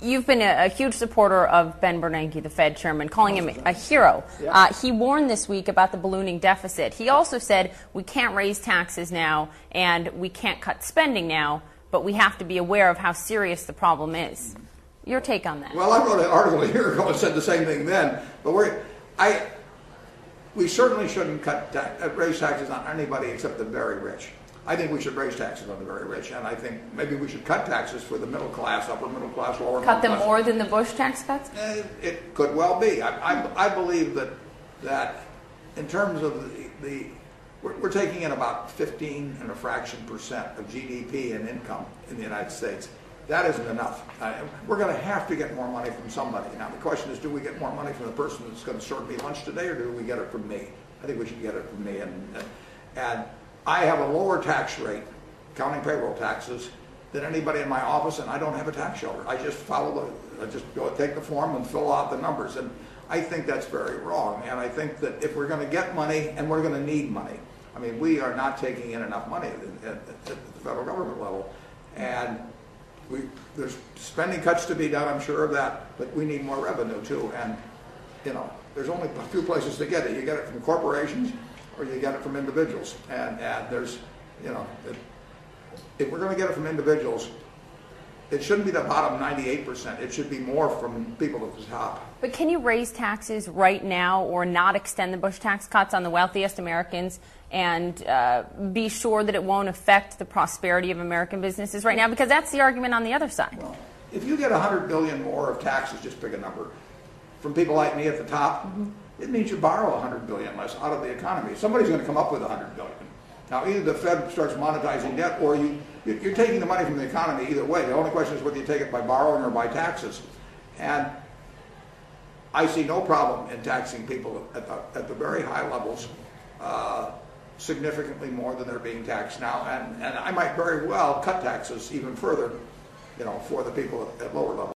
You've been a huge supporter of Ben Bernanke, the Fed chairman, calling him a hero. Yeah. He warned this week about the ballooning deficit. He also said we can't raise taxes now and we can't cut spending now, but we have to be aware of how serious the problem is. Your take on that? Well, I wrote an article a year ago and said the same thing then, but we certainly shouldn't raise taxes on anybody except the very rich. I think we should raise taxes on the very rich, and I think maybe we should cut taxes for the middle class, upper middle class, lower middle class. Cut them more than the Bush tax cuts? It could well be. I believe that in terms of we're taking in about 15 and a fraction percent of GDP and income in the United States. That isn't enough. We're going to have to get more money from somebody. Now the question is, do we get more money from the person that's going to serve me lunch today, or do we get it from me? I think we should get it from me. And I have a lower tax rate, counting payroll taxes, than anybody in my office, and I don't have a tax shelter. I just I just go take the form and fill out the numbers. And I think that's very wrong. And I think that if we're going to get money, and we're going to need money, I mean, we are not taking in enough money at the federal government level. And there's spending cuts to be done, I'm sure of that, but we need more revenue too. And, there's only a few places to get it. You get it from corporations, or you get it from individuals. And there's, if we're going to get it from individuals, it shouldn't be the bottom 98%. It should be more from people at the top. But can you raise taxes right now or not extend the Bush tax cuts on the wealthiest Americans and be sure that it won't affect the prosperity of American businesses right now? Because that's the argument on the other side. Well, if you get $100 billion more of taxes, just pick a number, from people like me at the top, it means you borrow $100 billion less out of the economy. Somebody's going to come up with $100 billion. Now, either the Fed starts monetizing debt, or you're taking the money from the economy either way. The only question is whether you take it by borrowing or by taxes. And I see no problem in taxing people at the very high levels significantly more than they're being taxed now. And I might very well cut taxes even further, for the people at lower levels.